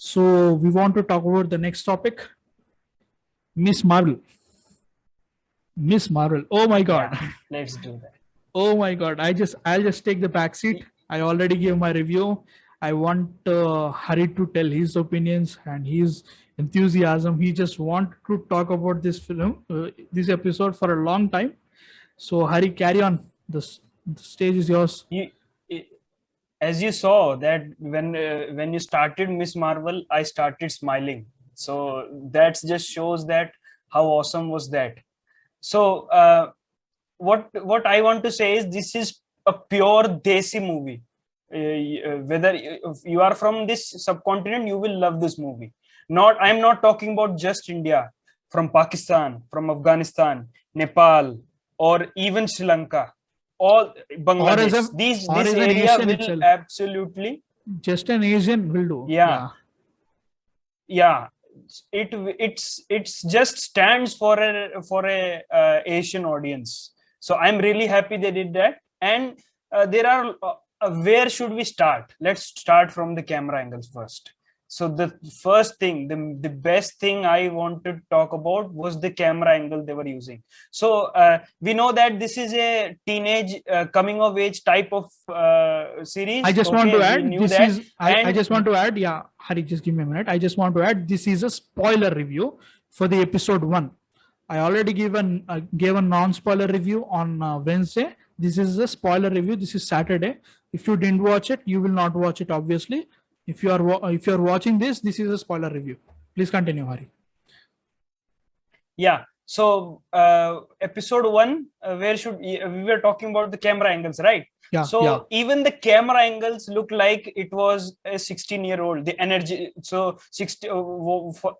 So we want to talk about the next topic, Miss Marvel. Miss Marvel. Oh my God. Yeah, let's do that. Oh my God. I'll just take the back seat. I already gave my review. I want Hari to tell his opinions and his enthusiasm. He just want to talk about this film, this episode for a long time. So Hari, carry on. The stage is yours. I- as you saw that when you started Miss Marvel, I started smiling. So that just shows that how awesome was that. So what I want to say is this is a pure Desi movie. Whether if you are from this subcontinent, you will love this movie. Not I'm not talking about just India, from Pakistan, from Afghanistan, Nepal, or even Sri Lanka, all Or as Bangladesh. a These or this as an area Asian will itself. absolutely, Just an Asian will do. yeah, Yeah. yeah. It's just stands for a Asian audience. So I'm really happy they did that. And there are where should we start? Let's start from the camera angles first. So the first thing, the best thing I wanted to talk about was the camera angle they were using. So we know that this is a teenage coming of age type of series. I just want Okay, to we add knew this that. is I And just want to add, yeah, Hari, just give me a minute. I just want to add this is a spoiler review for the episode 1. I already gave a non-spoiler review on Wednesday. This is a spoiler review. This is Saturday. If you didn't watch it, you will not watch it obviously. If you are watching this, this is a spoiler review. Please continue, Hari. yeah, so episode 1, where should we were talking about the camera angles, right? Yeah, So yeah. even the camera angles look like it was a 16-year-old. The energy, so 60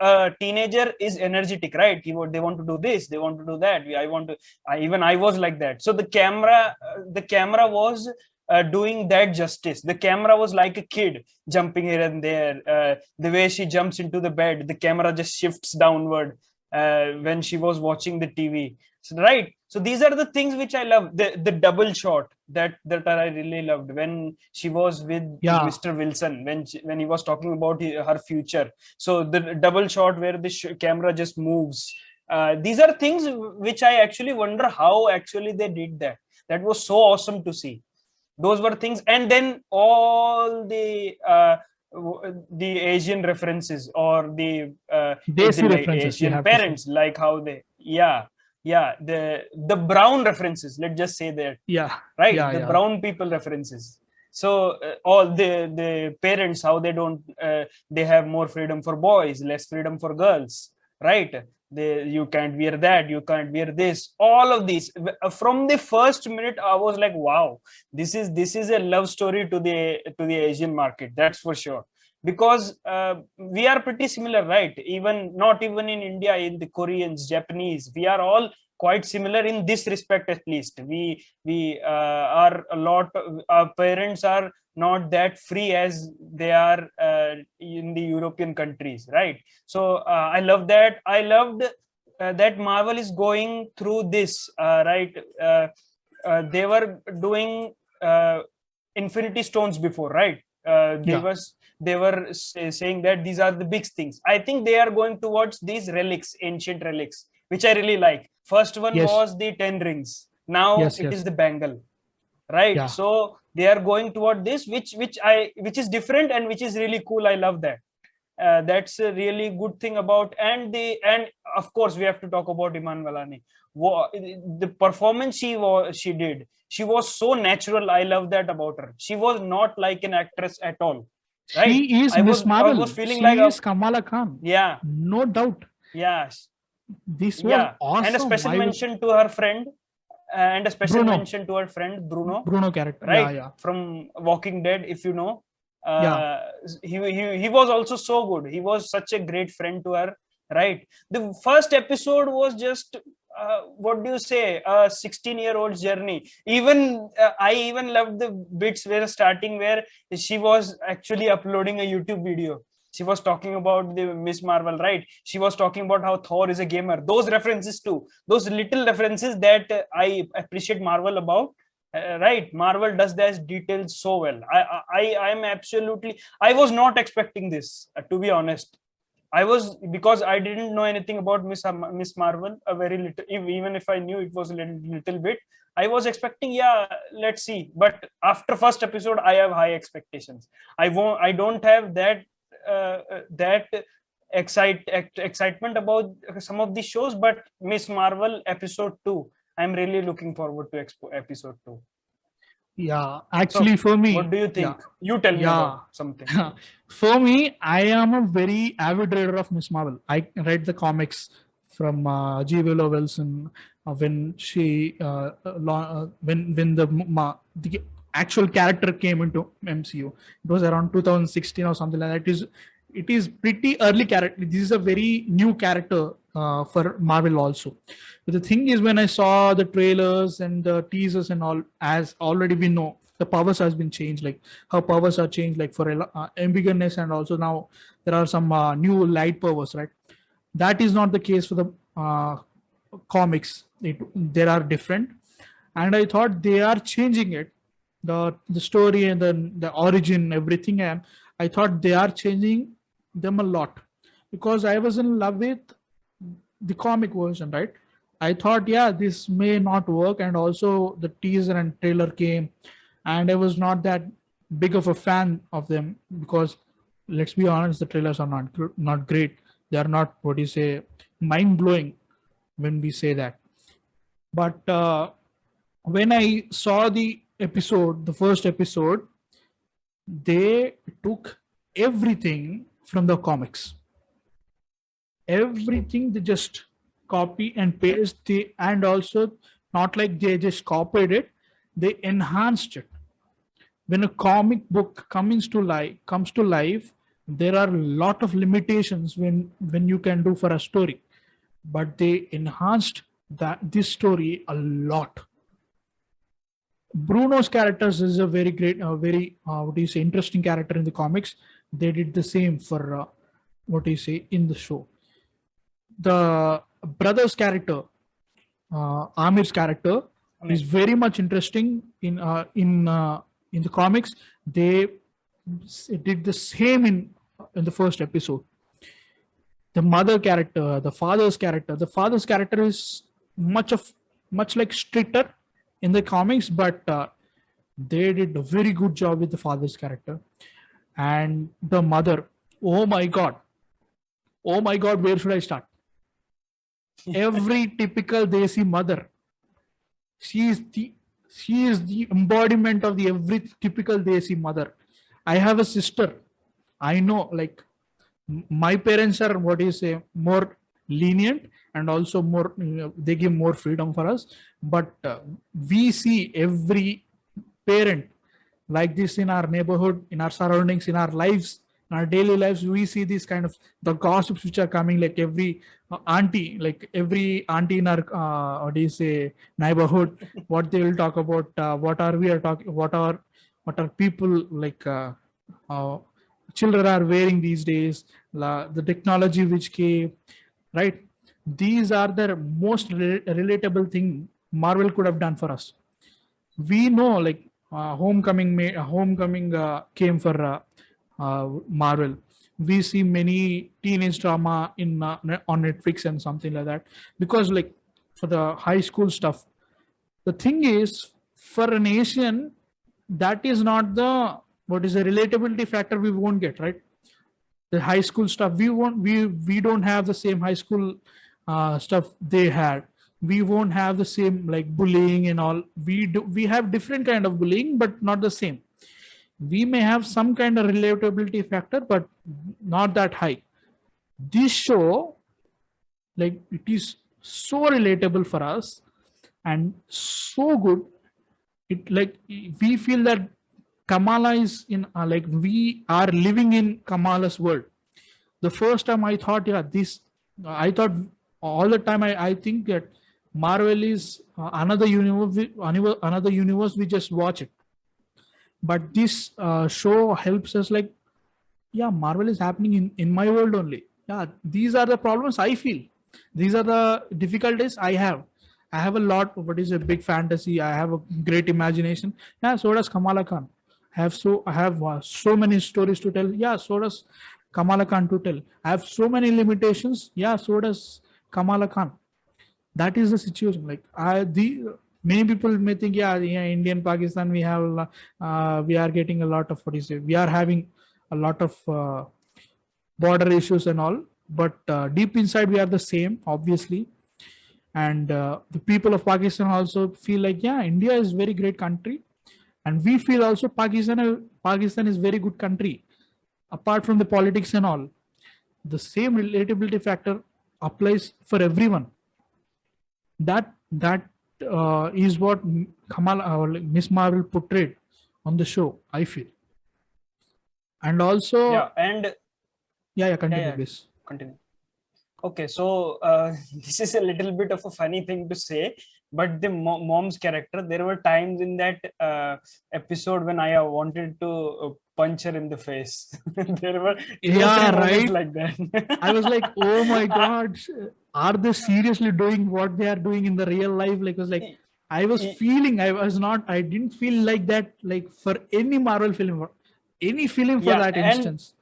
a teenager is energetic, right? They want to do this, they want to do that. I was like that. So the camera was doing that justice. The camera was like a kid jumping here and there. The way she jumps into the bed, the camera just shifts downward when she was watching the TV. So, right. So these are the things which I love. The double shot that I really loved when she was with Mr. Wilson, when he was talking about her future. So the double shot where the camera just moves. These are things which I actually wonder how actually they did that. That was so awesome to see. Those were things, and then all the Asian references, or the like Asian parents, like how they, the brown references. Let's just say that, right? The brown people references. So all the parents, how they don't, they have more freedom for boys, less freedom for girls, right? You can't wear that, you can't wear this. All of these, from the first minute, I was like, wow, this is a love story to the Asian market, that's for sure. Because we are pretty similar, right? Even not even in India, in the Koreans, Japanese, we are all quite similar in this respect. At least we are a lot, our parents are not that free as they are in the European countries, right? So I loved that Marvel is going through this, right? They were doing Infinity Stones before, right? They were saying that these are the big things. I think they are going towards these relics, ancient relics, which I really like. First one was the 10 rings. Now it is the bangle, right? So they are going toward this, which is different and which is really cool. I love that. That's a really good thing about. And of course we have to talk about Iman Valani. The performance she did, she was so natural. I love that about her. She was not like an actress at all, right? She is Miss Marvel. I was feeling she like is Kamala Khan. Yeah, no doubt. Yes. This was awesome. And a special mention to her friend, and a special mention to her friend Bruno character, right? From Walking Dead, if you know. He was also so good. He was such a great friend to her, right? The first episode was just what do you say, a 16-year-old's journey. Even I even loved the bits where starting where she was actually uploading a YouTube video. She was talking about the Miss Marvel, right? She was talking about how Thor is a gamer. Those references too, those little references that I appreciate Marvel about. Right, Marvel does those details so well. I'm absolutely, I was not expecting this, to be honest. I was, because I didn't know anything about Miss Marvel, a very little. Even if I knew it was a little bit, I was expecting, yeah, let's see. But after first episode, I have high expectations. I don't have that excitement about some of these shows. But Miss Marvel episode 2, I'm really looking forward to episode 2. Yeah, actually, So, for what me, do you yeah, think? You tell me about yeah. something. For me, I am a very avid reader of Miss Marvel. I read the comics from G. Willow Wilson when she when the actual character came into MCU. It was around 2016 or something like that. It is pretty early character. This is a very new character for Marvel also. But the thing is, when I saw the trailers and the teasers and all, as already we know, the powers has been changed. Like her powers are changed, like for ambiguous, and also now there are some new light powers, right? That is not the case for the comics. There are different, and I thought they are changing it, the story and the origin, everything. And I thought they are changing them a lot because I was in love with the comic version, right? I thought, yeah, this may not work, and also the teaser and trailer came, and I was not that big of a fan of them because, let's be honest, the trailers are not great. They are not, what do you say, mind blowing when we say that. But when I saw the first episode, they took everything from the comics. Everything they just copy and paste, and also not like they just copied it, they enhanced it. When a comic book comes to life, there are a lot of limitations when you can do for a story, but they enhanced this story a lot. Bruno's characters is a very great, very what do you say, interesting character in the comics. They did the same for what do you say, in the show. The brother's character, Amir's character, is very much interesting in the comics. They did the same in the first episode. The mother character, the father's character is much like stricter in the comics, but they did a very good job with the father's character. And the mother, oh my god, where should I start? Every typical Desi mother, she is the she is the embodiment of the every typical Desi mother. I have a sister. I know, like, my parents are, what do you say, more lenient, and also more, they give more freedom for us. But we see every parent like this in our neighborhood, in our surroundings, in our lives, in our daily lives. We see this kind of the gossips which are coming, like every auntie in our what do you say, neighborhood, what they will talk about, what are people like, uh, children are wearing these days, the technology which came, right? These are the most relatable thing Marvel could have done for us. We know, like, homecoming came for Marvel. We see many teenage drama on Netflix and something like that, because, like, for the high school stuff, the thing is, for an Asian, that is not the, what is the relatability factor we won't get, right? The high school stuff, we don't have the same high school stuff they had. We won't have the same, like, bullying and all. We have different kind of bullying, but not the same. We may have some kind of relatability factor, but not that high. This show, like, it is so relatable for us and so good. It, like, we feel that Kamala is in, like, we are living in Kamala's world. The first time I thought, yeah, this, I thought all the time, I think that Marvel is another universe, we just watch it. But this show helps us, like, yeah, Marvel is happening in my world only. Yeah, these are the problems I feel. These are the difficulties I have. I have a lot. What is a big fantasy? I have a great imagination. Yeah, so does Kamala Khan. I have so many stories to tell. Yeah, so does Kamala Khan to tell. I have so many limitations. Yeah, so does Kamala Khan. That is the situation. Like the many people may think, yeah, Indian Pakistan, we are getting a lot of, what is it? We are having a lot of border issues and all, but deep inside we are the same, obviously. And the people of Pakistan also feel like, yeah, India is very great country, and we feel also Pakistan is very good country. Apart from the politics and all, the same relatability factor applies for everyone. That is what Ms. Marvel portrayed on the show, I feel. And also, continue, please. Continue. Okay, so this is a little bit of a funny thing to say, but the mom's character, there were times in that episode when I wanted to punch her in the face. There were right, like that. I was like, oh my god, are they seriously doing what they are doing in the real life? Like, I was like, I was feeling, I didn't feel like that, like for any Marvel film, any film for that instance.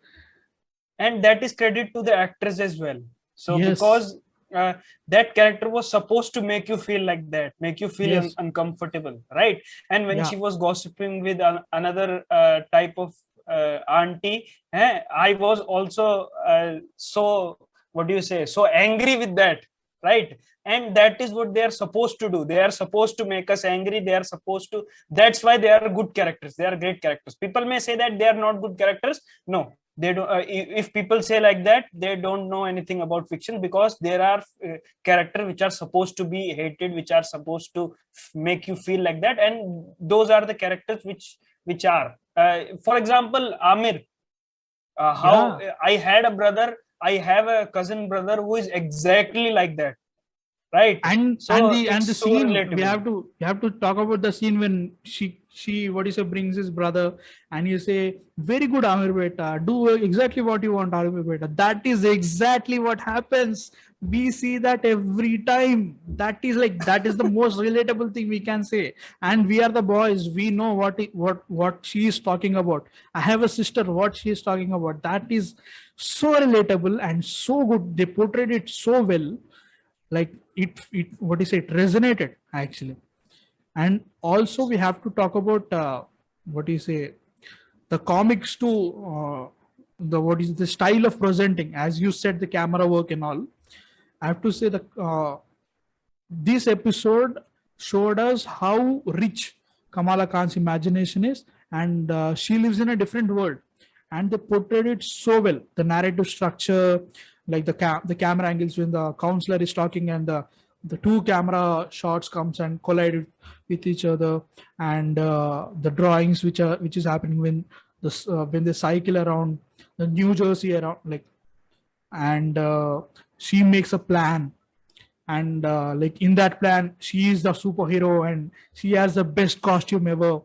And that is credit to the actress as well. So because that character was supposed to make you feel like that, make you feel uncomfortable, right? And when she was gossiping with another type of auntie, I was also so, what do you say, so angry with that, right? And that is what they are supposed to do. They are supposed to make us angry. They are supposed to, that's why they are good characters. They are great characters. People may say that they are not good characters. No, they don't. If people say like that, they don't know anything about fiction, because there are characters which are supposed to be hated, which are supposed to make you feel like that, and those are the characters which are. For example, Amir. How I had a brother, I have a cousin brother who is exactly like that, right? And the scene, we have to talk about the scene when she what is it, brings his brother, and you say, very good, Amir beta, do exactly what you want, Amir beta. That is exactly what happens. We see that every time. That is the most relatable thing we can say. And we are the boys, we know what she is talking about. I have a sister, what she is talking about. That is so relatable and so good. They portrayed it so well. Like it what is it, resonated actually. And also we have to talk about what do you say, the comics too, the what is the style of presenting, as you said, the camera work and all. I have to say this episode showed us how rich Kamala Khan's imagination is, and she lives in a different world, and they portrayed it so well. The narrative structure, like the camera angles when the counselor is talking, and the two camera shots comes and collide with each other, and the drawings which is happening when they cycle around the New Jersey around, like, and she makes a plan, and like in that plan she is the superhero and she has the best costume ever.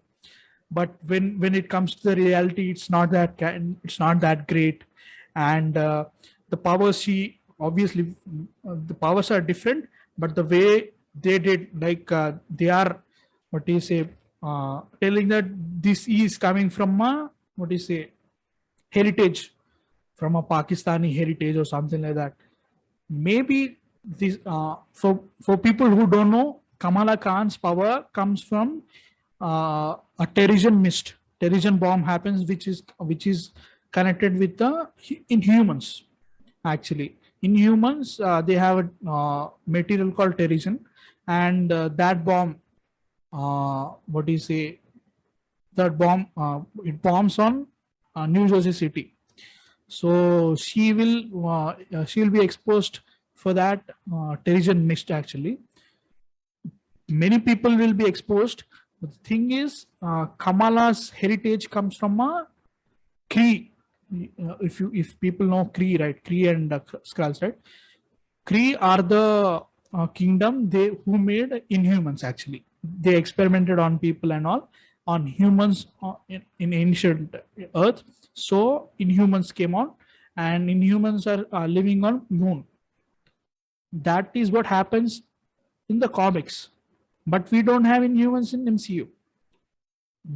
But when it comes to the reality, it's not that great. And the powers, she obviously the powers are different, but the way they did, like they are, what do you say, telling that this is coming from a, what do you say, heritage, from a Pakistani heritage or something like that. Maybe this for people who don't know, Kamala Khan's power comes from a Terrigen mist. Terrigen bomb happens, which is connected with the Inhumans. Actually, Inhumans, they have a material called Terrigen, and that bomb, what do you say? That bomb, it bombs on New Jersey City. So she will be exposed for that Terrigen mist. Actually, many people will be exposed. But the thing is, Kamala's heritage comes from a Kree. If people know Kree, right? Kree and Skrulls, right? Kree are the kingdom who made Inhumans. Actually, they experimented on people and all, on humans in ancient Earth. So Inhumans came on, and Inhumans are living on Moon. That is what happens in the comics, but we don't have Inhumans in MCU.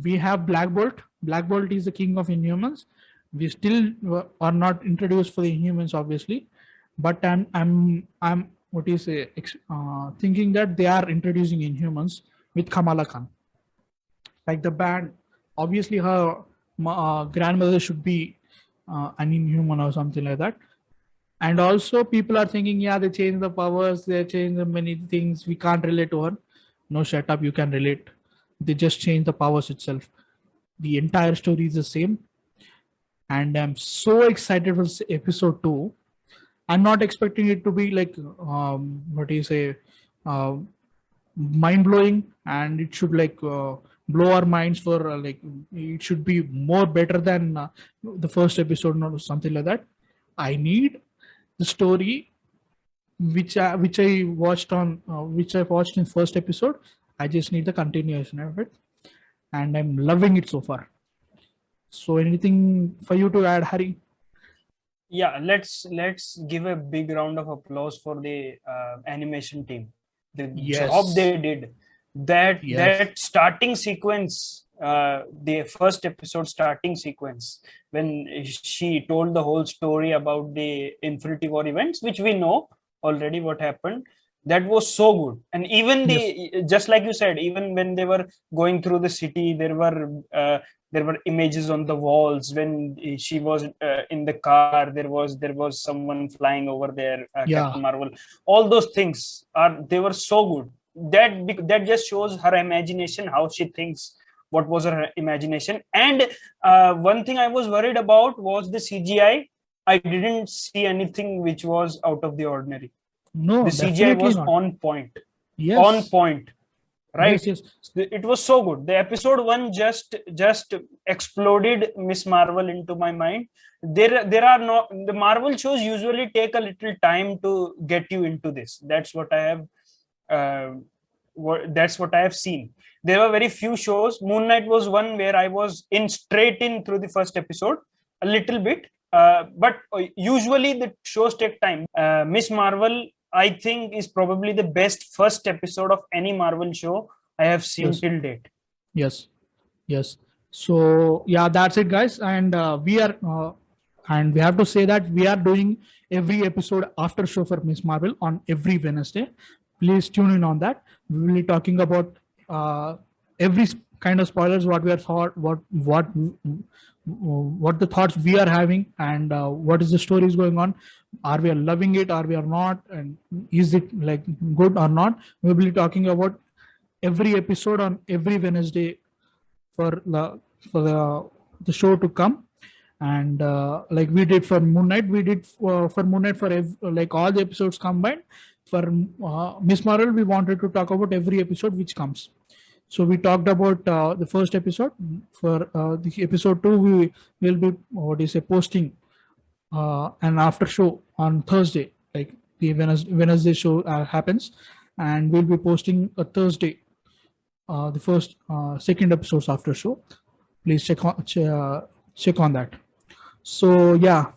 We have Black Bolt. Black Bolt is the king of Inhumans. We still are not introduced for the Inhumans, obviously, but I'm what do you say? Thinking that they are introducing Inhumans with Kamala Khan. Like the band, obviously her grandmother should be an Inhuman or something like that. And also people are thinking, yeah, they changed the powers, they changed many things, we can't relate to her. No, shut up, you can relate. They just change the powers itself. The entire story is the same. And I'm so excited for episode 2. I'm not expecting it to be like what do you say, mind blowing, and it should like blow our minds for like it should be more better than the first episode or something like that. I need the story which I watched on which I watched in first episode. I just need the continuation of it, and I'm loving it so far. So anything for you to add, Harry? Yeah, let's give a big round of applause for the animation team. The job they did. That starting sequence, the first episode starting sequence, when she told the whole story about the Infinity War events, which we know already what happened. That was so good. And even just like you said, even when they were going through the city, there were images on the walls. When she was in the car, there was someone flying over there, Captain Marvel. All those things they were so good. That just shows her imagination, how she thinks, what was her imagination. And one thing I was worried about was the CGI. I didn't see anything which was out of the ordinary. No, the CGI was not. on point. Yes. On point. Right? Yes. It was so good. The episode 1 just exploded Ms.Marvel into my mind. There are no, the Marvel shows usually take a little time to get you into this. That's what I have seen. There were very few shows. Moon Knight was one where I was straight in through the first episode, a little bit. But usually the shows take time. Ms.Marvel, I think, is probably the best first episode of any Marvel show I have seen till date. Yes. So yeah, that's it, guys. And we are, and we have to say that we are doing every episode after show for Ms.Marvel on every Wednesday. Please tune in on that. We will be talking about every kind of spoilers, what we are thought, what the thoughts we are having, and what is the story is going on. Are we loving it? Are we are not? And is it like good or not? We will be talking about every episode on every Wednesday for the show to come. And like we did for Moon Knight, we did for Moon Knight for like all the episodes combined. For Ms.Marvel, we wanted to talk about every episode which comes. So we talked about the first episode. For the episode 2, we will be posting an after show on Thursday, like the Wednesday show happens, and we'll be posting a Thursday the first second episodes after show. Please check on that. So yeah,